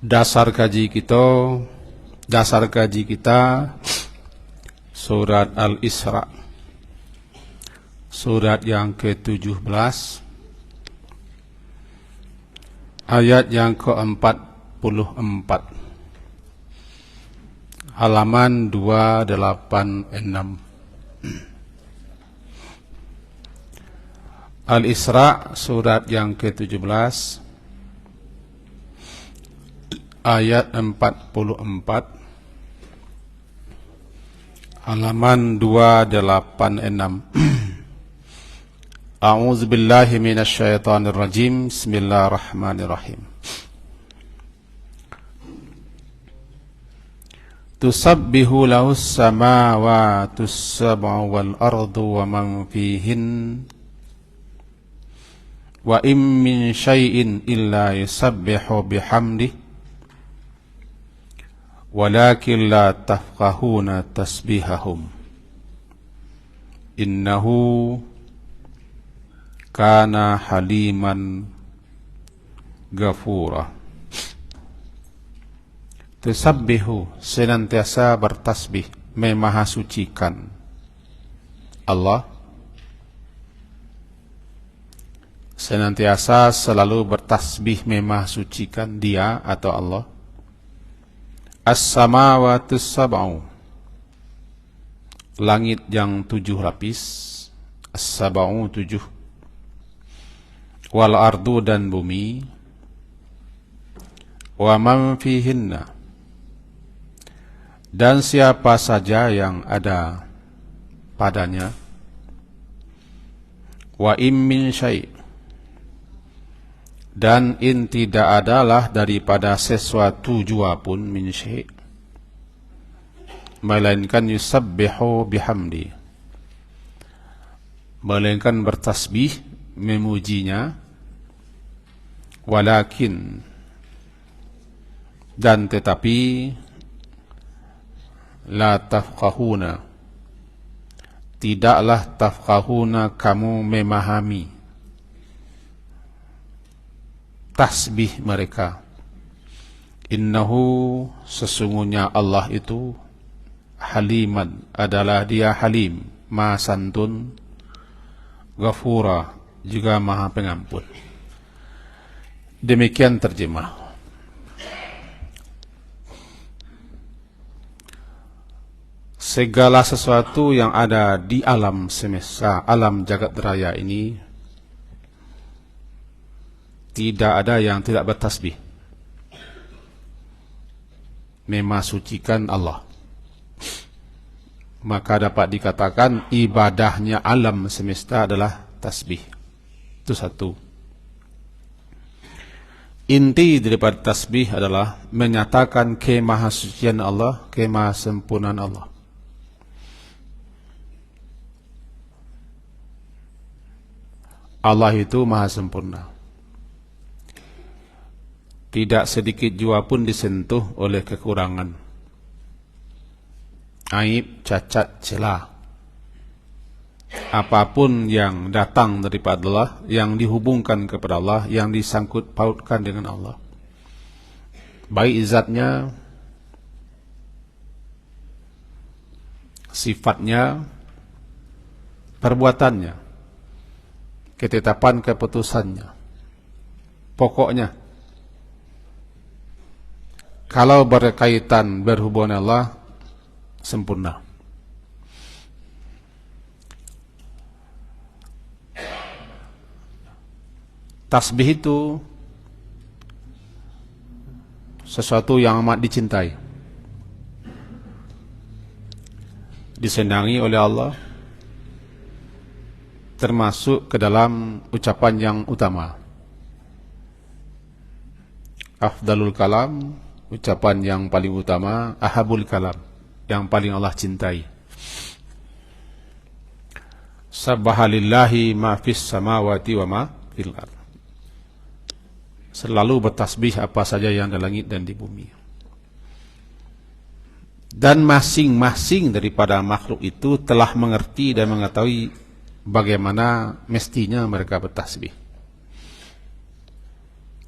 Dasar kaji kita surat Al-Isra, surat yang ke-17, ayat yang ke-44, halaman 286. Al-Isra surat yang ke-17 ayat 44, halaman 286. A'udzu billahi minasy syaithanir rajim. Bismillahirrahmanirrahim. Tusabbihu lahus samawati sab'u wal ardu wa man fihin wa in min syai'in illa yusabbihu bihamdihi walakin la tafqahuna tasbihahum innahu kana haliman ghafura. Tusabbihu, senantiasa bertasbih, memahasucikan Allah, senantiasa selalu bertasbih memahasucikan Dia atau Allah. As-samawati sab'u, langit yang 7 lapis, as-sab'u 7, wal ardu dan bumi, wa man fihinna, dan siapa saja yang ada padanya, wa in min syai', dan in tidak adalah daripada sesuatu jua pun, min syai', melainkan yusabbihu bihamdi, melainkan bertasbih memujinya, walakin, dan tetapi, la tafqahuna, tidaklah tafqahuna kamu memahami tasbih mereka. Innahu, sesungguhnya Allah itu, haliman, adalah Dia halim, maha santun, ghafura, juga maha pengampun. Demikian terjemah. Segala sesuatu yang ada di alam semesta, alam jagat raya ini, tidak ada yang tidak bertasbih, memasucikan Allah. Maka dapat dikatakan ibadahnya alam semesta adalah tasbih. Itu satu. Inti daripada tasbih adalah menyatakan kemahasucian Allah, kemahasempurnaan Allah. Allah itu maha sempurna, tidak sedikit jua pun disentuh oleh kekurangan, aib, cacat, celah. Apapun yang datang daripada Allah, yang dihubungkan kepada Allah, yang disangkut pautkan dengan Allah, baik zatnya, sifatnya, perbuatannya, ketetapan keputusannya, pokoknya kalau berkaitan berhubungan Allah, sempurna. Tasbih itu sesuatu yang amat dicintai, disenangi oleh Allah, termasuk ke dalam ucapan yang utama. Afdalul kalam, ucapan yang paling utama, ahabul kalam, yang paling Allah cintai. Sabbahalillahi ma fis samawati wa ma fil ard. Selalu bertasbih apa saja yang di langit dan di bumi. Dan masing-masing daripada makhluk itu telah mengerti dan mengetahui bagaimana mestinya mereka bertasbih.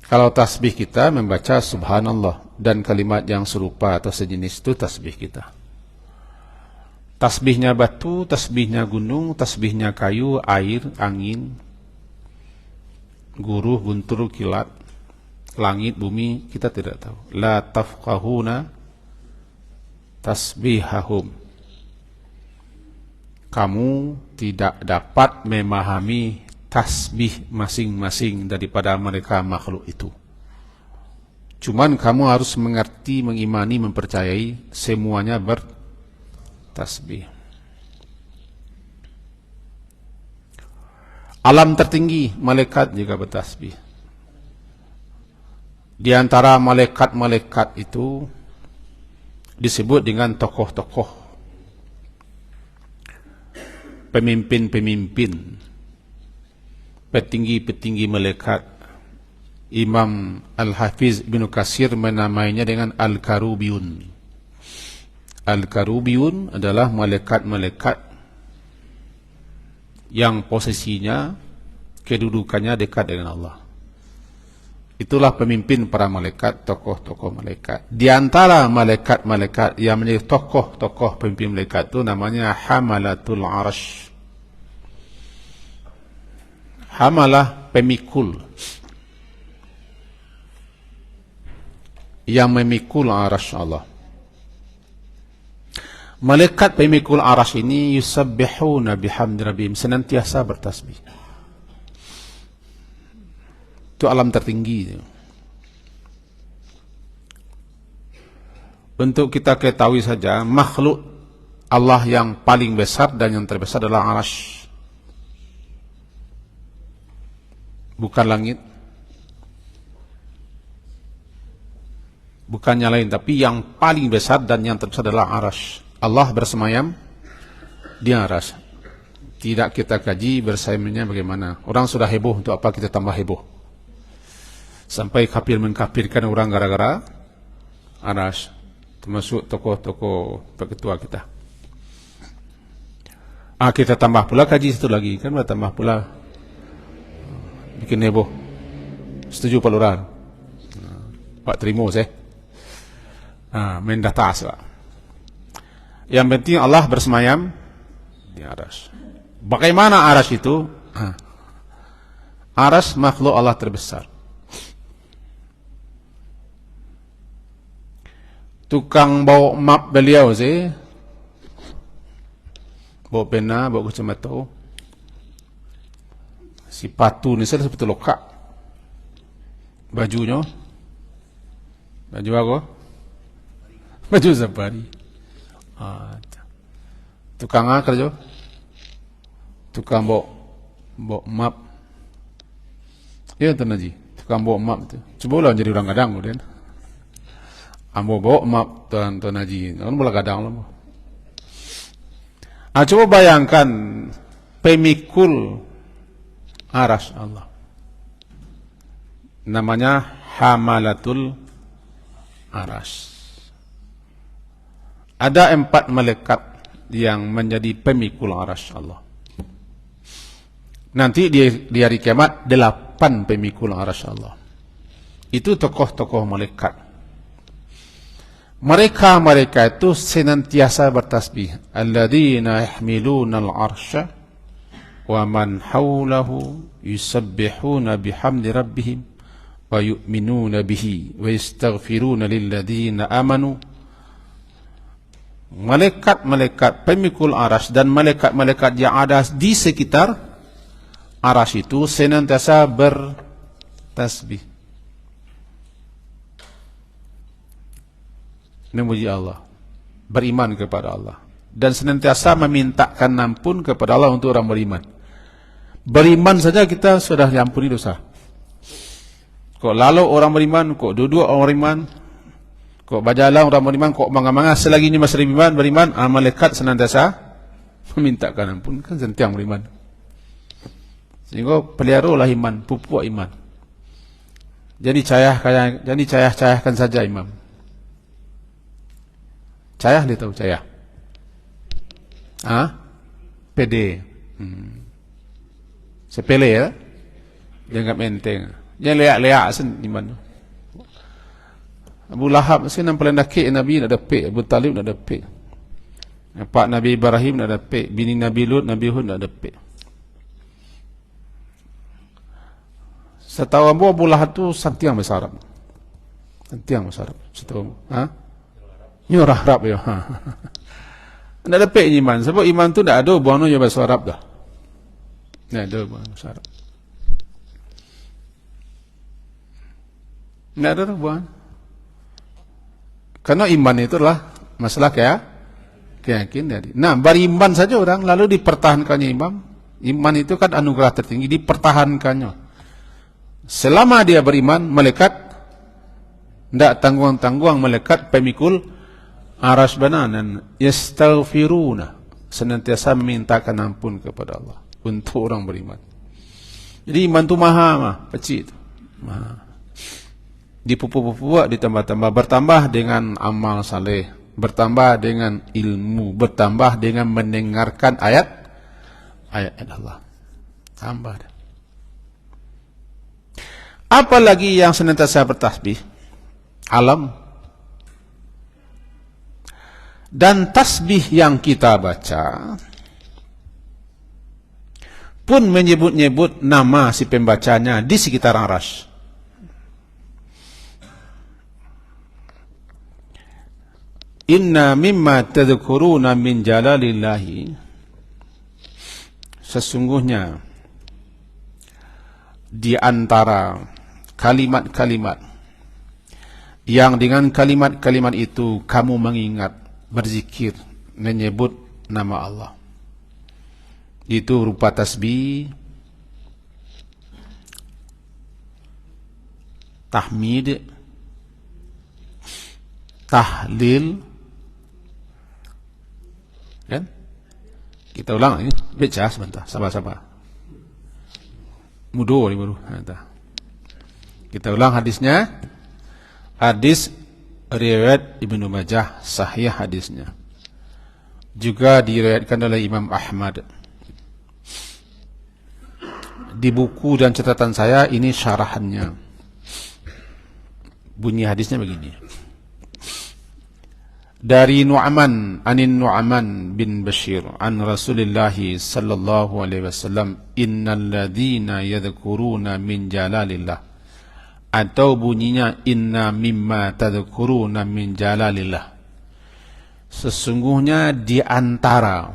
Kalau tasbih kita membaca subhanallah, dan kalimat yang serupa atau sejenis itu tasbih kita. Tasbihnya batu, tasbihnya gunung, tasbihnya kayu, air, angin, guruh, guntur, kilat, langit, bumi, kita tidak tahu. La tafqahuna tasbihahum. Kamu tidak dapat memahami tasbih masing-masing daripada mereka makhluk itu. Cuman kamu harus mengerti, mengimani, mempercayai semuanya bertasbih. Alam tertinggi, malaikat juga bertasbih. Di antara malaikat-malaikat itu disebut dengan tokoh-tokoh, pemimpin-pemimpin, petinggi-petinggi malaikat. Imam Al-Hafiz Ibnu Katsir menamainya dengan Al-Karubiyun. Al-Karubiyun adalah malaikat-malaikat yang posisinya, kedudukannya dekat dengan Allah. Itulah pemimpin para malaikat, tokoh-tokoh malaikat. Di antara malaikat-malaikat yang menjadi tokoh-tokoh pemimpin malaikat itu namanya Hamalatul Arsh. Hamalah, pemikul, yang memikul arasy Allah. Malaikat pemikul arasy ini yusabbihuna bihamdi rabbihim, senantiasa bertasbih. Itu alam tertinggi. Untuk kita ketahui saja, makhluk Allah yang paling besar dan yang terbesar adalah arasy. Bukan langit, bukannya lain, tapi yang paling besar dan yang terbesar adalah arasy. Allah bersemayam di arasy. Tidak kita kaji bersemayamnya bagaimana. Orang sudah heboh, untuk apa kita tambah heboh? Sampai kafir mengkafirkan orang gara-gara arasy, termasuk tokoh-tokoh ketua kita. Kita tambah pula kaji satu lagi, kan tambah pula bikin heboh. Setuju Pak Lurah? Pak terima saya. Main data Pak. Yang penting Allah bersemayam di arasy. Bagaimana arasy itu? Arasy makhluk Allah terbesar. Tukang bawa map beliau sih, bawa pena, bawa kacamata, si patu ni saya seperti lokak, bajunya, baju apa? Baju safari. Tukang apa kerja? Tukang bawa map. Ya tuan Haji, tukang bawa map tu. Coba lah jadi orang kadang kemudian. Ambo bawa map tuan Haji, orang bola kadang lah. Coba bayangkan pemikul arasy Allah. Namanya Hamalatul Arasy. Ada 4 malaikat yang menjadi pemikul arasy Allah. Nanti di hari kiamat 8 pemikul arasy Allah. Itu tokoh-tokoh malaikat. Mereka itu senantiasa bertasbih. Alladzina yahmiluna al-arsya wa man hawlahu yusabbihuna bihamdi rabbihim wa yu'minuna bihi wa yastaghfiruna lilladzina amanu. Malaikat-malaikat pemikul arasy dan malaikat-malaikat yang ada di sekitar arasy itu senantiasa bertasbih, memuji Allah, beriman kepada Allah, dan senantiasa memintakan ampun kepada Allah untuk orang beriman. Beriman saja kita sudah diampuni dosa. Kok lalu orang beriman, kok duduk orang beriman, kok bajalah orang beriman, kok manga-manga selagi ini masih beriman, malaikat senantiasa memintakan ampun, kan sentiang beriman. Sehingga peliharalah iman, pupuk iman. Jadi cayahkan saja imam. Cayah dia tahu cayah. PD. Sepele ya. Dianggap enteng. Jangan leak-leak sen iman. Abu Lahab mesti nampak laki Nabi nak dapik, Abu Talib nak dapik. Pak Nabi Ibrahim nak dapik, bini Nabi Lut, Nabi Hud nak dapik. Setahu Abu Lahab tu santiang bahasa Arab. Santiang bahasa Arab. Setahu nyurah Arab ya. Nak dapik iman. Sebab iman tu tak ada buang je bahasa Arab dah. Tak ada buang bahasa Arab. Tak ada buang. Karena iman itu adalah masalah keyakinan dari. Nah, beriman saja orang lalu dipertahankannya imam. Iman itu kan anugerah tertinggi, dipertahankannya. Selama dia beriman, malaikat tidak tangguang-tangguang, malaikat pemikul aras banan yastaghfiruna, senantiasa memintakan ampun kepada Allah untuk orang beriman. Jadi iman itu maha pecik itu. Maha. Dipupuk-pupuk, ditambah-tambah, bertambah dengan amal saleh, bertambah dengan ilmu, bertambah dengan mendengarkan ayat Allah. Tambah. Apalagi yang senantiasa bertasbih, alam. Dan tasbih yang kita baca pun menyebut-nyebut nama si pembacanya di sekitar arsy. Inna mimma tadhkuruna min jalalillahi, sesungguhnya di antara kalimat-kalimat yang dengan kalimat-kalimat itu kamu mengingat, berzikir, menyebut nama Allah, itu rupa tasbih, tahmid, tahlil. Kan? Kita ulang ini, baca sebentar, sabar-sabar. Mudah. Kita ulang hadisnya. Hadis riwayat Ibnu Majah, sahih hadisnya. Juga diriwayatkan oleh Imam Ahmad. Di buku dan catatan saya ini syarahannya. Bunyi hadisnya begini. Dari Nu'man, anin Nu'man bin Bashir, an Rasulullah sallallahu alaihi wasallam, innal ladzina yadhkuruna min jalalillah, atau bunyinya inna mimma tadhkuruna min jalalillah, sesungguhnya di antara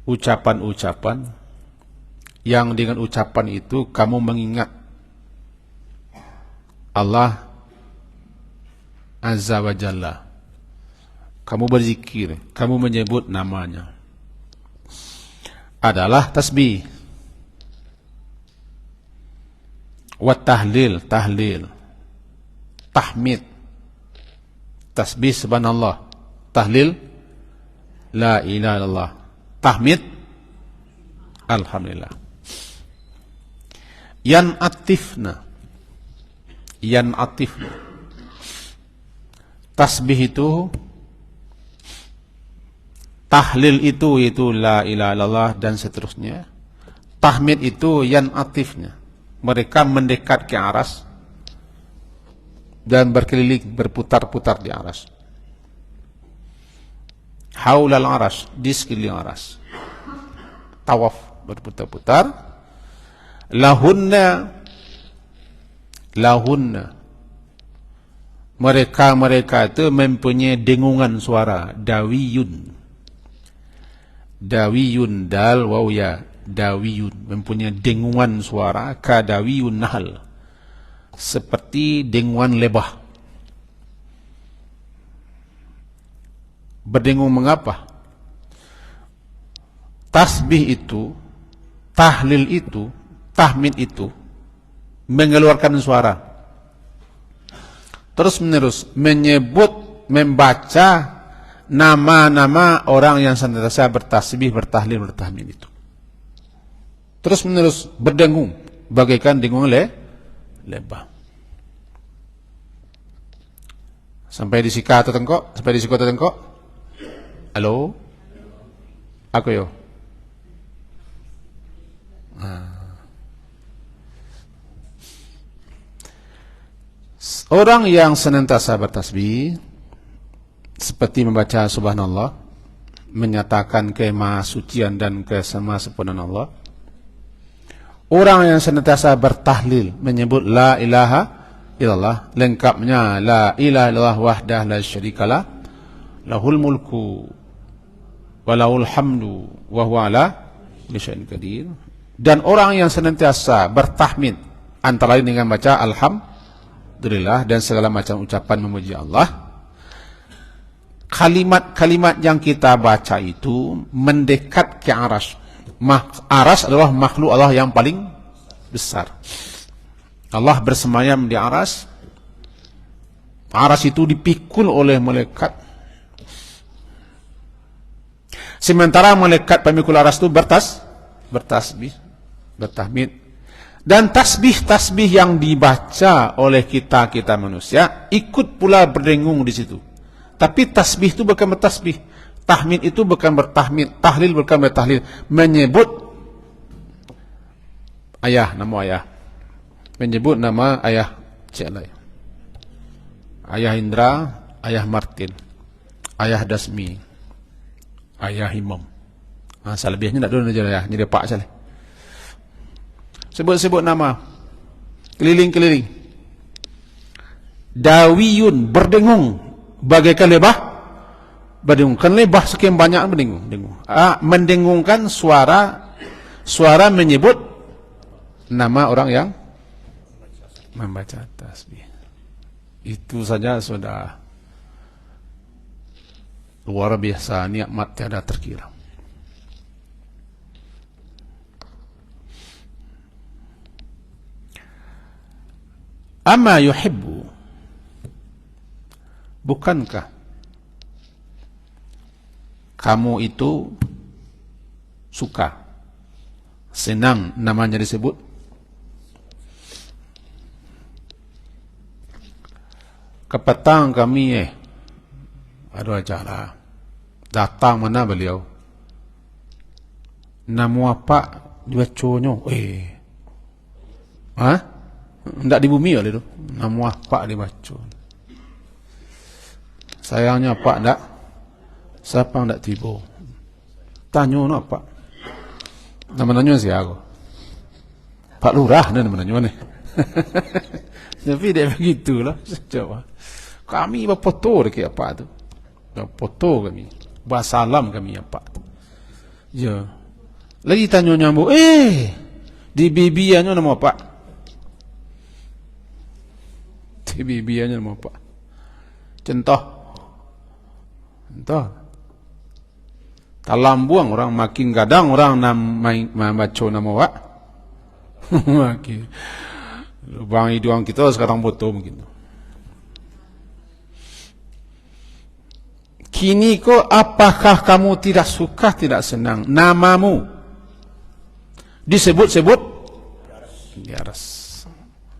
ucapan-ucapan yang dengan ucapan itu kamu mengingat Allah Azza wa Jalla, kamu berzikir, kamu menyebut namanya, adalah tasbih, wa tahlil, tahmid, tasbih subhanallah, tahlil la ilaha illallah, tahmid alhamdulillah. Yan atifna, tasbih itu, tahlil itu la ilaha illallah dan seterusnya. Tahmid itu yan atifnya, mereka mendekat ke aras dan berkeliling, berputar-putar di aras. Haulal aras, di sekeliling aras. Tawaf, berputar-putar. Lahunna, mereka itu mempunyai dengungan suara, dawiyun, dal waw ya, dawiyun, mempunyai dengungan suara, kadawiyun nahal, seperti dengungan lebah. Berdengung mengapa? Tasbih itu, tahlil itu, tahmid itu mengeluarkan suara, terus menerus menyebut, membaca nama-nama orang yang senantiasa bertasbih, bertahlil, bertahmid itu. Terus menerus berdengung bagaikan dengung lebah. Sampai di sika atau tengkok? Sampai di sika atau tengkok? Halo? Aku yo. Orang yang senantiasa bertasbih seperti membaca subhanallah, menyatakan kemahasucian dan kesemahasempurnaan Allah. Orang yang senantiasa bertahlil, menyebut la ilaha illallah, lengkapnya la ilaha illallah wahdah la syarikalah, lahul mulku wa lahul hamdu wa huwa ala kulli syai'in qadir. Dan orang yang senantiasa bertahmid, antara lain dengan baca alhamdulillah dan segala macam ucapan memuji Allah. Kalimat-kalimat yang kita baca itu mendekat ke aras. Aras adalah makhluk Allah yang paling besar. Allah bersemayam di aras. Aras itu dipikul oleh malaikat. Sementara malaikat pemikul aras itu bertasbih, bertahmid. Dan tasbih-tasbih yang dibaca oleh kita manusia ikut pula berdengung di situ. Tapi tasbih itu bukan bertasbih, tahmid itu bukan bertahmid, tahlil bukan bertahlil, menyebut nama ayah, menyebut nama ayah Celai, ayah Indra, ayah Martin, ayah Dasmi, ayah Imam. Selebihnya tak ada ayah, jadi Pak Celai. Sebut-sebut nama, keliling-keliling. Dawiyun, berdengung. Bagaikan lebah, berdengungkan lebah sekian banyak berdengung. Mendengungkan suara menyebut nama orang yang membaca tasbih. Itu saja sudah luar biasa, nikmat tiada terkira. Amma yuhibbu, bukankah kamu itu suka, senang namanya disebut? Kepetang kami ada acara, datang mana beliau, namu apa dibaconyo, ndak di bumi oleh itu, namu apa dibaco. Sayangnya Pak ndak, siapa ndak tiba. Tanya no Pak. Namanya siapa? Pak Lurah dan namanya ni. Tapi dia begitulah. Coba. Kami berfoto dekat apa tu? Foto kami. Bersalam kami apa? Ya. Lagi tanya nyambung. Di bibiannya nama Pak. Di bibiannya nama Pak. Contoh. Entah. Talam buang orang makin gadang orang membaca nama Wak. Makin. Lubang hidung kita sekarang foto mungkin. Kini kok apakah kamu tidak suka, tidak senang namamu disebut-sebut di aras.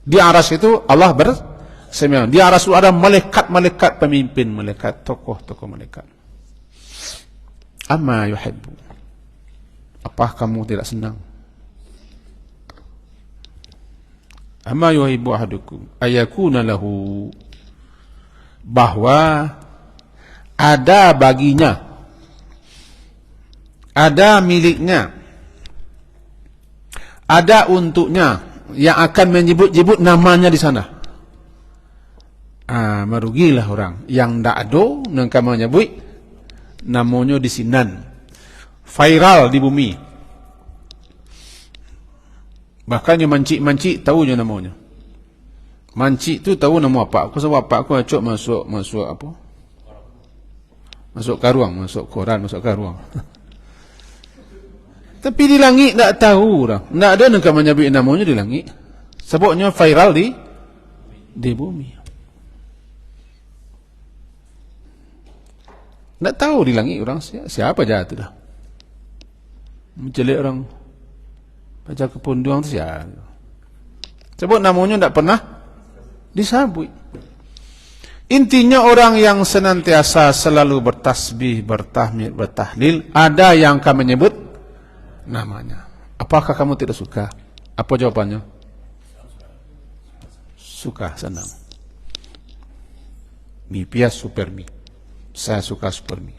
Di aras itu Allah bersemayam. Di aras itu ada malaikat-malaikat pemimpin, malaikat tokoh-tokoh malaikat. Amma yuhibbu, apakah kamu tidak senang? Amma yuhibbu ahadukum ayakuna lahu, bahwa ada baginya, ada miliknya, ada untuknya yang akan menyebut-nyebut namanya di sana. Merugilah orang yang ndak ada nangka menyebut namanya di sinan, viral di bumi. Bahkan yang mancik tahunya namanya. Mancik tu tahu nama apa? Aku sebab apa aku acok masuk apa? Masuk karuang, masuk koran, masuk karuang. Tapi di langit tak tahu orang. Tak ada nangka menyebut namanya di langit. Sebabnya viral di bumi. Tak tahu di langit orang siapa jahat tu dah. Mencelik orang baca kepunduang tu siapa. Sebab namanya tak pernah disabut. Intinya orang yang senantiasa selalu bertasbih, bertahmid, bertahlil, ada yang akan menyebut namanya. Apakah kamu tidak suka? Apa jawabannya? Suka, senang. Mie Pias Super Mie. Saya suka Super Mie.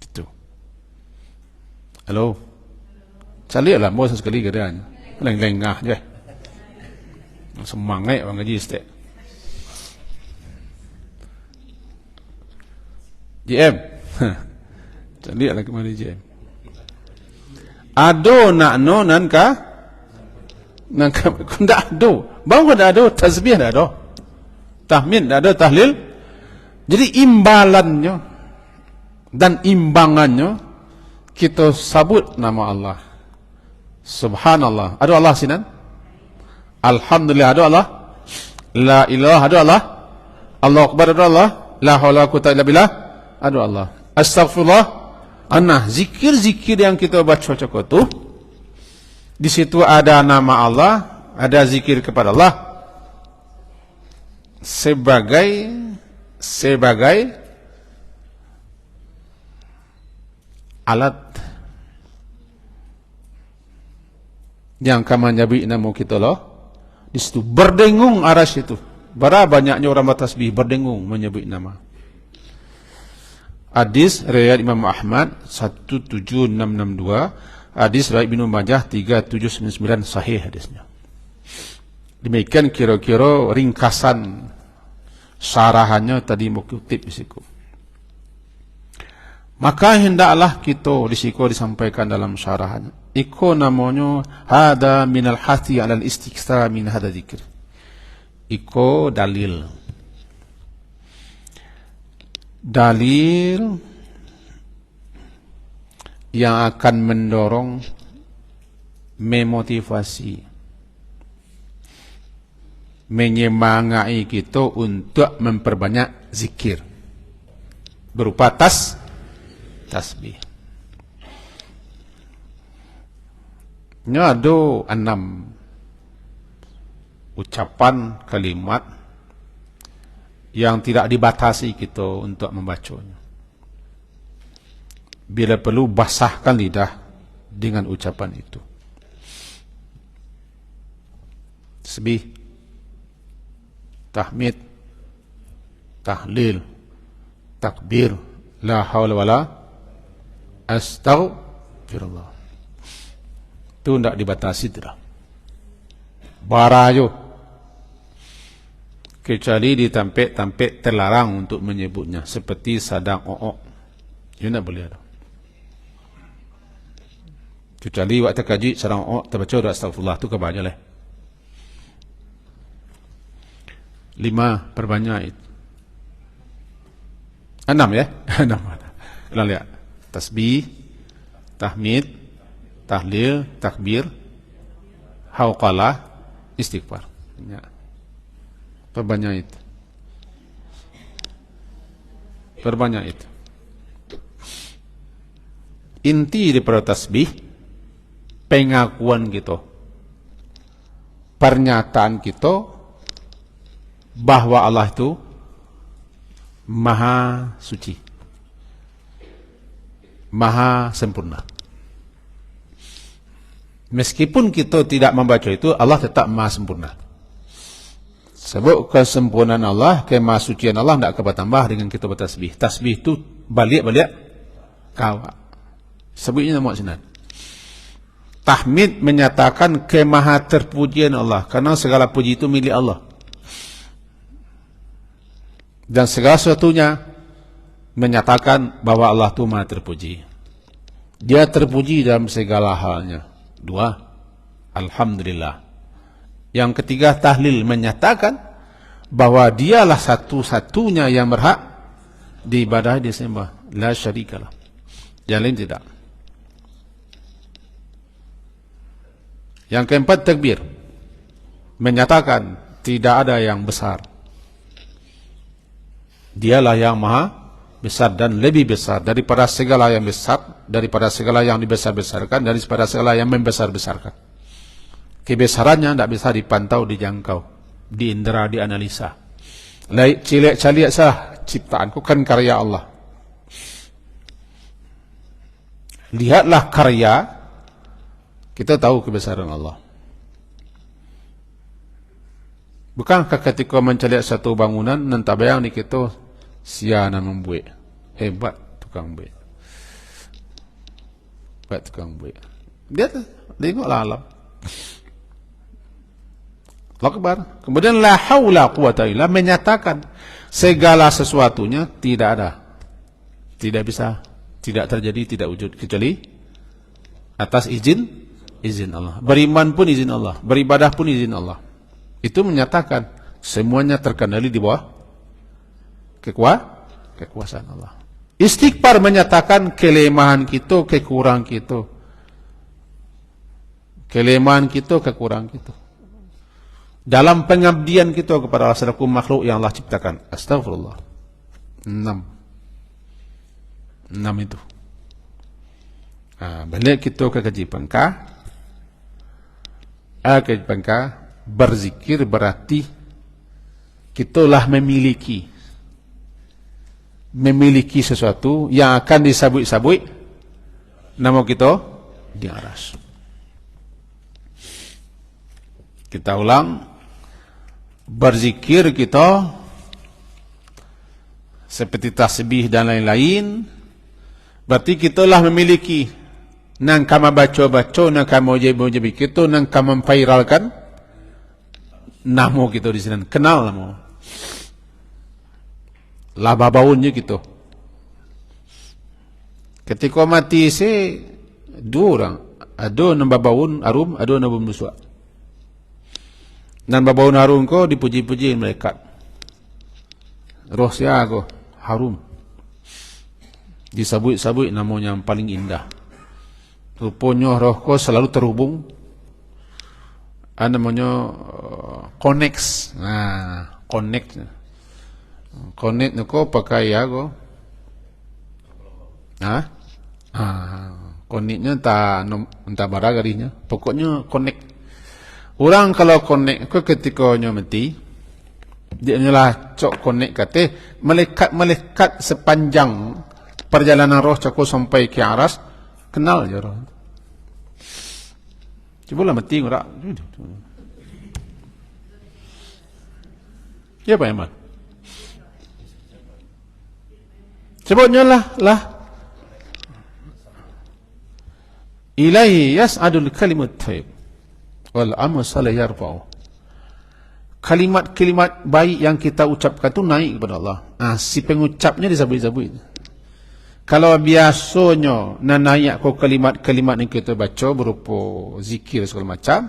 Itu. Halo. Cari lah, mau sekali keadaan. Leng-lengah je. Semangat orang ngaji setiap. JM. Cari lah kemana JM. Ado nak no nan ka? Nan ka ndak ado. Bang dah ada tasbih dah ada. Tahmid dah ada, tahlil. Jadi imbalannya dan imbangannya kita sebut nama Allah. Subhanallah. Ada Allah sinan? Alhamdulillah ada Allah. La ilaha ada Allah. Allahu akbar ada Allah. La haula wala quwwata illa billah ada Allah. Astaghfirullah. Zikir-zikir yang kita baca cakap tu, di situ ada nama Allah, ada zikir kepada Allah sebagai alat yang akan menjadi nama kita lah. Di situ berdengung arasy itu. Berapa banyaknya orang bertasbih berdengung menyebut nama. Hadis riwayat Imam Ahmad 17662, hadis riwayat Ibnu Majah 3799 sahih hadisnya. Demikian kira-kira ringkasan syarahannya tadi mau kutip di situ. Maka hendaklah kita di situ disampaikan dalam syarahannya. Iko namanya hada minal hati alal istiqsa min hada dzikr. Iko dalil yang akan mendorong, memotivasi, menyemangati kita untuk memperbanyak zikir berupa tasbih. Ini ada 6 ucapan kalimat yang tidak dibatasi kita untuk membacanya. Bila perlu basahkan lidah dengan ucapan itu. Tasbih, tahmid, tahlil, takbir, la haula wala astaghfirullah. Itu tidak dibatasi tidak. Barajo. Kecuali di tempat-tempat terlarang untuk menyebutnya, seperti sadang o'ok. Itu tidak boleh ada. Kecuali waktu kaji sadang o'ok terbaca doa astagfirullah, itu kebanyakan lah. 5 perbanyak itu. 6 ya? 6 ada. Kita lihat. Tasbih, tahmid, tahlil, takbir, hauqalah, istighfar. Ya. Perbanyak itu. Perbanyak itu. Inti daripada tasbih, pengakuan kita, pernyataan kita bahwa Allah itu maha suci, maha sempurna. Meskipun kita tidak membaca itu, Allah tetap maha sempurna. Sebab kesempurnaan Allah, kemahasucian Allah tidak akan bertambah dengan kita bertasbih. Tasbih itu balik-balik kawak. Sebutnya nama sinan. Tahmid menyatakan kemaha terpujian Allah, karena segala puji itu milik Allah. Dan segala sesuatunya menyatakan bahwa Allah itu maha terpuji. Dia terpuji dalam segala halnya. 2, alhamdulillah. Yang ketiga, tahlil menyatakan bahwa dialah satu-satunya yang berhak diibadahi, disembah, la syarikalah. Yang lain tidak. Yang keempat, takbir menyatakan tidak ada yang besar, dialah yang maha besar dan lebih besar daripada segala yang besar, daripada segala yang dibesar-besarkan, daripada segala yang membesar-besarkan. Kebesarannya tidak bisa dipantau, dijangkau, diindera, dianalisa. Cilik-cilik sah ciptaanku kan karya Allah. Lihatlah karya, kita tahu kebesaran Allah. Bukankah ketika menceliak satu bangunan, nanti bayang di kita, siana membuat. Hebat tukang buat. Hebat tukang buat. Dia tengoklah alam. Allah Akbar. Kemudian la haula quwata illa menyatakan segala sesuatunya tidak ada. Tidak bisa, tidak terjadi, tidak wujud kecuali atas izin Allah. Beriman pun izin Allah, beribadah pun izin Allah. Itu menyatakan semuanya terkendali di bawah kekuasaan Allah. Istighfar menyatakan kelemahan kita, kekurangan kita. Kelemahan kita, kekurangan kita. Dalam pengabdian kita kepada Allah selaku makhluk yang Allah ciptakan. Astagfirullah. 6 itu. Balik kita ke kaji pangkah. Kaji pangkah. Berzikir berarti kitalah memiliki sesuatu yang akan disabui-sabui nama kita di aras. Kita ulang, berzikir kita seperti tasbih dan lain-lain, berarti kitalah memiliki nang kama baca-baca, nang kama uji-uji kita, nang kama memviralkan namo kita di sini, kenal namo. Laba baunnya gitu. Ketika mati dua orang, ada nambah baun arum, ada nambah muswa. Dan babaun harum ko dipuji-puji malaikat. Roh sia ko harum. Disabui-sabui namanya yang paling indah. Rupanya roh ko selalu terhubung. Namanya connect. Connect. Connect ko pakai ya ko. Connectnya entah baragarinya. Pokoknya connect. Orang kalau connect ko ketika nya mati, dia nyalah cok connect kate melekat sepanjang perjalanan roh cako sampai ke aras, kenal je roh. Cubalah mati ora. Ya Pak Iman. Sebutnya lah. Ilaihi yas'adul kalimut thayyib wal amal salih yarfa'u. Kalimat-kalimat baik yang kita ucapkan itu naik kepada Allah. Si pengucapnya disabui-sabui. Kalau biasanya naik ko kalimat-kalimat yang kita baca berupa zikir segala macam,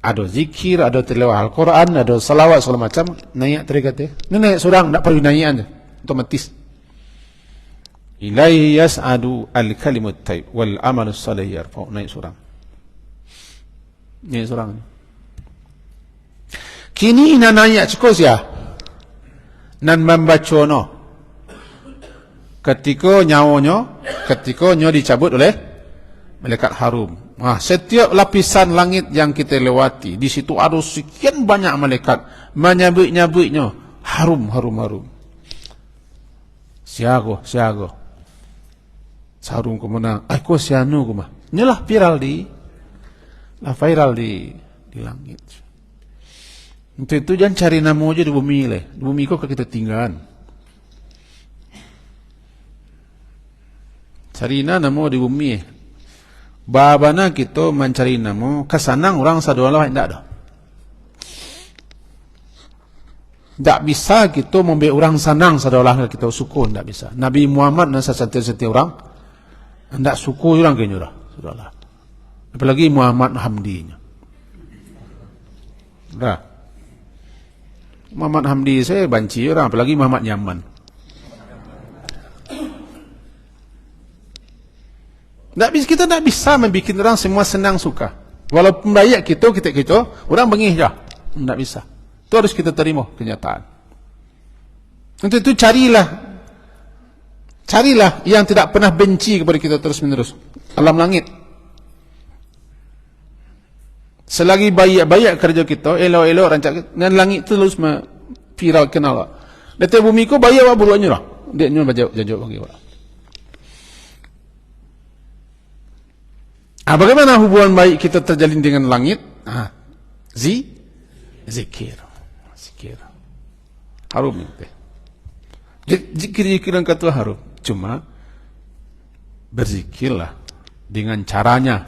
ada zikir, ada tilawah Al-Quran, ada salawat segala macam, naik terikatnya. Ini naik seorang, tak perlu naik aja, otomatis. Ilaihi yas'adu al-kalimut tayyib wal amal salih yarfa'u. Naik seorang. Naik seorang. Kini ina naik cukup ya. Nan membaca no. Ketika nyawanya dicabut oleh malaikat harum. Setiap lapisan langit yang kita lewati, di situ ada sekian banyak malaikat menyabut-nyabutnya. Harum. Siago. Sarum ko mana? Aku sianu ko mah. Nyalah viral di langit. Untuk itu jangan cari nama aja di bumi leh. Di bumi kok kita tinggalan. Cari nama di bumi. Babana kita mencari nama kesanang orang sadolah tidak ada. Tak bisa kita membuat orang senang sadolah kita sukun, tak bisa. Nabi Muhammad nasa setiap orang hendak suku orang kena sadolah. Apalagi Muhammad Hamdi-nya. Dah. Muhammad Hamdi saya banci orang, apalagi Muhammad Yaman. Kita tak bisa membuat orang semua senang suka. Walaupun banyak kita, orang bengih dah. Tak bisa. Itu harus kita terima kenyataan. Untuk itu carilah yang tidak pernah benci kepada kita terus menerus. Alam langit. Selagi banyak kerja kita, elok-elok rancak dengan langit terus viral kenal. Data bumi ko bayar apa buruannya lah. Dia nyo jajak bagi orang. Bagaimana hubungan baik kita terjalin dengan langit? Zikir. Zikir. Harum itu. Zikir-zikir yang kata harum. Cuma berzikirlah dengan caranya,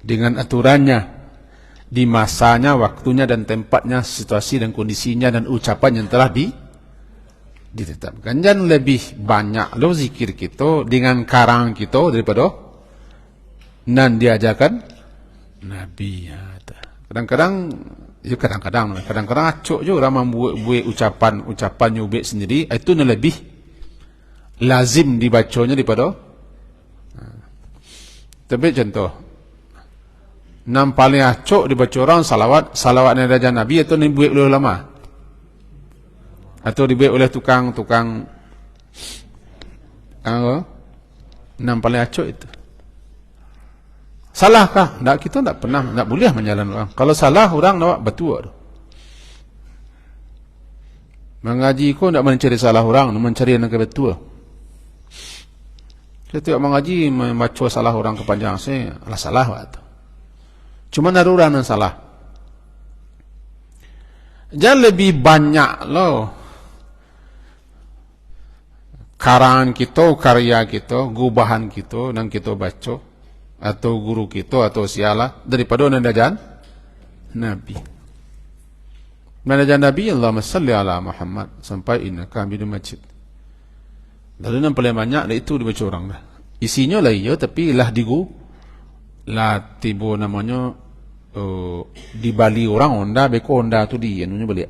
dengan aturannya, di masanya, waktunya dan tempatnya, situasi dan kondisinya dan ucapan yang telah ditetapkan. Dan lebih banyak lo zikir kita dengan karang kita daripada nan diajarkan Nabi. Kadang-kadang acok je orang membuat ucapan nyubik sendiri, itu lebih lazim dibacanya daripada. Tapi contoh, nam paling acok dibaca orang salawat nada Nabi, itu dibuat oleh ulama atau dibuat oleh tukang nam paling acok itu. Salahkah? Kita tak pernah, tak boleh menjalan orang. Kalau salah orang nak betul. Mengaji ko tak mencari salah orang, mencari yang betul. Saya tidak mengaji membaca salah orang kepanjang saya, salah waktu. Cuma ada orang yang salah. Jangan lebih banyak loh karangan kita, karya kita, gubahan kita dan kita baca, atau guru kita atau sialah daripada nadajan Nabi. Nadajan Nabi, Allahumma salli ala Muhammad sampai innaka hamidum majid. Lalu yang paling banyak itu dibaca orang dah. Isinya lah iya, tapi lah lah tiba namanya di Bali orang onda, beko onda tu di anunya balik.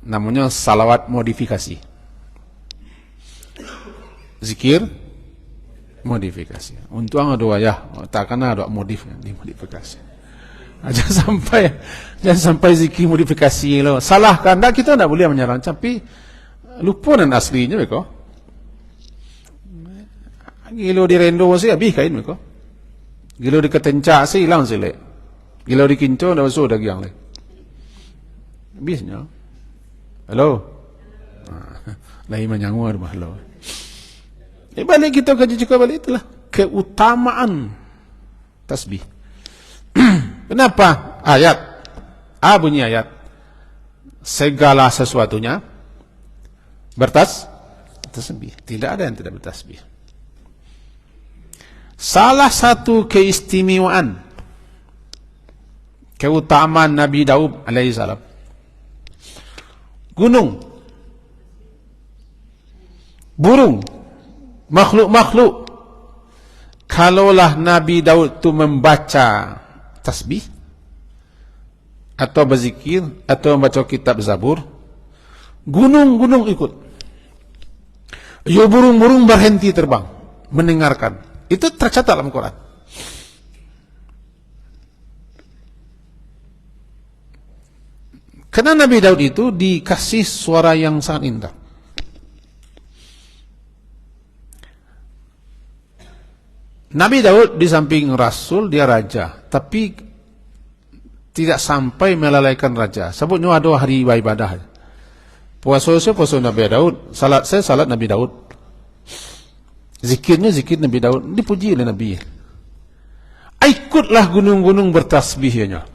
Namanya salawat modifikasi. Zikir modifikasi. Untuk ada wayah, tak kena ada modifikasi. Jangan sampai zikir modifikasi lo. Salah kan? Kita tak boleh menyalahkan. Tapi lupa dan aslinya mereka. Gilo di rendo masih habis kain mereka. Gilo di ketencak sih hilang sih le. Gilo di kinco dah masuk dah yang le. Habisnya. Halo. Lain menyangu rumah lo. Balik kita kaji juga balik itulah keutamaan tasbih. Kenapa? Ayat bunyi ayat segala sesuatunya bertasbih. Tidak ada yang tidak bertasbih. Salah satu keistimewaan keutamaan Nabi Daud alaihissalam, gunung, burung, makhluk-makhluk, kalaulah Nabi Daud itu membaca tasbih atau berzikir atau membaca kitab Zabur, gunung-gunung ikut. Ya burung-burung berhenti terbang mendengarkan. Itu tercatat dalam Quran. Karena Nabi Daud itu dikasih suara yang sangat indah. Nabi Daud di samping Rasul, dia raja, tapi tidak sampai melalaikan raja. Sebutnya ada hari ibadah. Puasa saya puasa Nabi Daud, salat saya salat Nabi Daud, zikirnya zikir Nabi Daud, dipuji oleh Nabi. Ikutlah gunung-gunung bertasbihnya.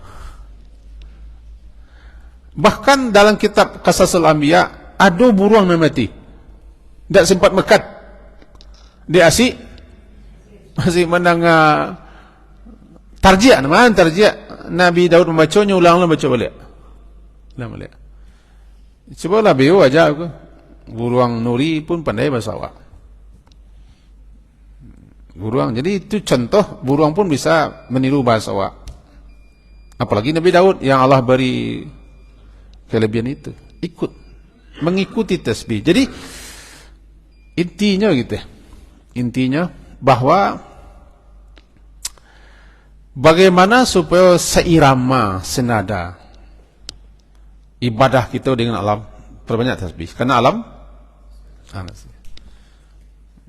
Bahkan dalam kitab Qasasul Anbiya ada burung yang mati, tidak sempat mekat, dia asyik masih mendengar tarjih, namanya tarjih. Nabi Daud membacanya ulang baca balik. Coba lah beo aja aku. Burung nuri pun pandai bahasa awak. Burung. Jadi itu contoh burung pun bisa meniru bahasa awak. Apalagi Nabi Daud yang Allah beri kelebihan itu. Mengikuti tasbih. Jadi intinya gitu. Intinya bahwa bagaimana supaya seirama, senada ibadah kita dengan alam, perbanyak tasbih. Karena alam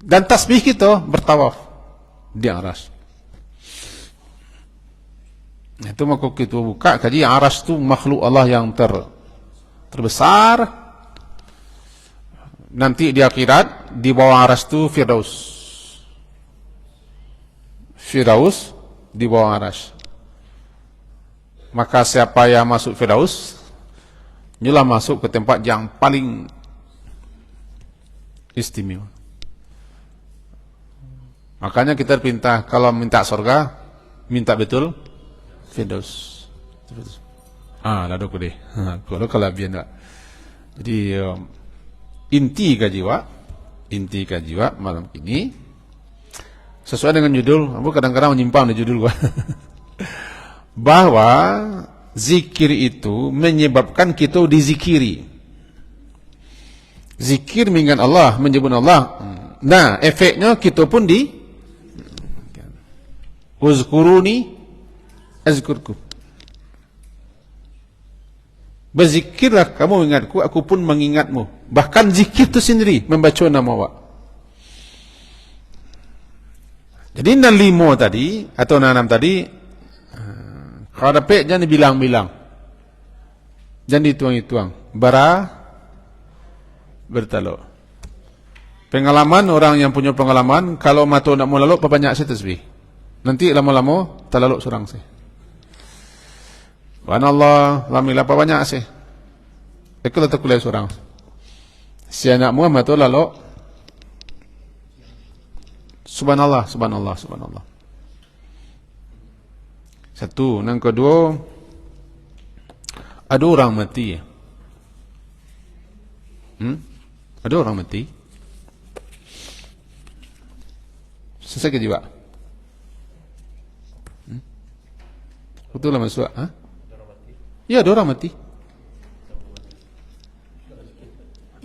dan tasbih kita bertawaf di aras. Itu maka kita buka kaji aras itu makhluk Allah yang terbesar. Nanti di akhirat di bawah aras itu Firdaus di bawah aras. Maka siapa yang masuk Firdaus, inilah masuk ke tempat yang paling istimewa. Makanya kita perintah kalau minta surga, minta betul Firdaus. Lalu aku deh. Kalau biar enggak. Jadi inti kajiwa malam ini sesuai dengan judul. Aku kadang-kadang menyimpang di judul gua. Bahwa zikir itu menyebabkan kita dizikiri. Zikir mengingat Allah, menyebut Allah. Nah, efeknya kita pun uzkuruni azkurkum. Berzikirlah kamu ingatku, aku pun mengingatmu. Bahkan zikir itu sendiri membaca nama Allah. Jadi 65 tadi atau 66 tadi, kalau dapat jangan dibilang-bilang, jangan dituang-tuang, bertaluk. Pengalaman orang yang punya pengalaman, kalau mata nak mau lalu, banyak saya tasbih. Nanti lama-lama terlalu surang saya. Subhanallah, alhamdulillah banyak sih. Aku letak kuliah seorang. Si anak Muhammad tu lalu Subhanallah, subhanallah, subhanallah. Satu, yang kedua, ada orang mati. Ada orang mati. Sesak jiwa. Betul lah masuk. Ya, ada orang mati.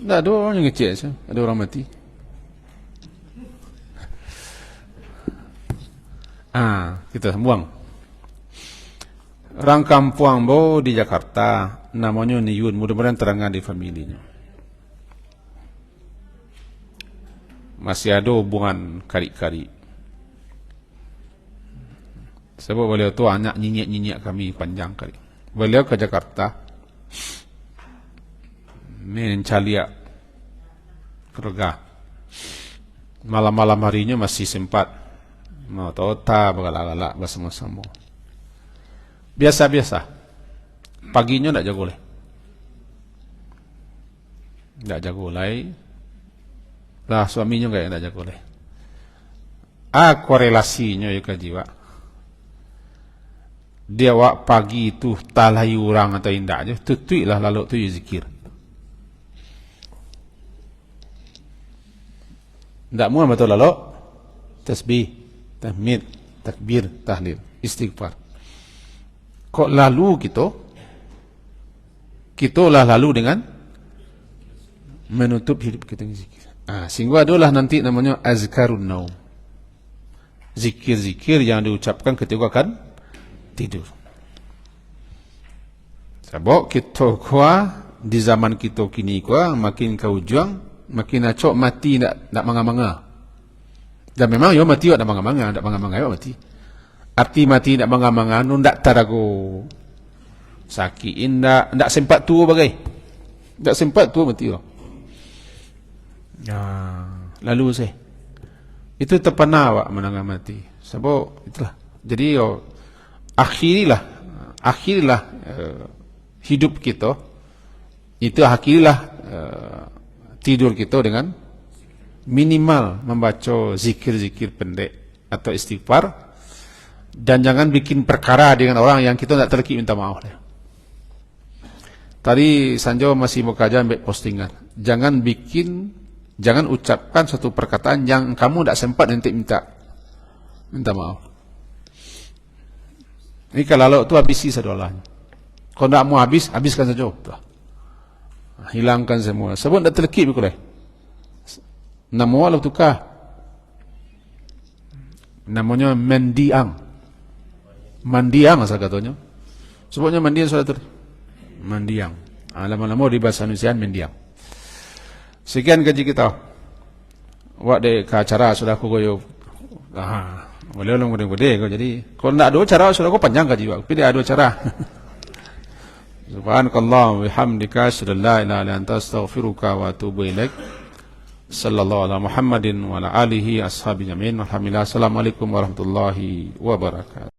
Tak ada orang yang ngecek saja. Ada orang mati. Kita buang. Orang kampung Ambo di Jakarta, namanya Niyun, mudah-mudahan terangan di familinya. Masih ada hubungan kari-kari. Sebab beliau tu anak nyinyek-nyinyek kami panjang kali. Beliau ke Jakarta, mencaliak kerja. Malam-malam harinya masih sempat mau tota bergalak-galak bersama-sama. Biasa-biasa. Paginya tak jago leh. Tak jago leh. Lah suaminya enggak tak jago leh. Korelasinya ya ke jiwa. Dia wak pagi itu talai orang atau indah aja, tutuilah lalu tu zikir. Tak mau betul lalu tasbih, tahmid, takbir, tahlil, istighfar. Kok lalu kita lah lalu dengan menutup hidup kita dengan zikir. Sehingga adalah nanti namanya azkarun naum. Zikir-zikir yang diucapkan ketika akan tidur. Sebab kita di zaman kita kini makin ke ujung, makin acok mati nak manga-manga. Dan memang yo mati nak manga-manga, yo mati. Arti mati nak manga-manga nu ndak tarago sakit ndak sempat tua bagai. Ndak sempat tua mati. Lalu saya itu terpana awak menangah mati. Sebab itulah. Jadi akhirilah hidup kita, itu akhirilah tidur kita dengan minimal membaca zikir-zikir pendek atau istighfar, dan jangan bikin perkara dengan orang yang kita tak terleki minta maaf. Tadi Sanjo masih mau kajian ambil postingan, jangan ucapkan satu perkataan yang kamu tak sempat nanti minta maaf. Ini kalau tu habisi sadolahnya. Kalau tak mau habiskan saja. Hilangkan semua. Sebab tak terlekip boleh. Nama Allah tukar. Namanya mendiang. Mandiang asal katanya. Sebabnya mandiang sudah mandiang. Lama-lama di bahasa Indonesia mendiang. Sekian kaji kita. Wak dek ke acara sudah aku goyo. Boleh orang gede-gede kau jadi. Kalau nak ada cara sudah kau panjang kaji wak. Tapi dia ada cara. Subhanakallah wa bihamdika asyhadu an la ilaha illa anta astaghfiruka wa atubu ilaik. Sallallahu ala Muhammadin wa ala alihi ashabi jami'in. Alhamdulillah. Assalamualaikum warahmatullahi wabarakatuh.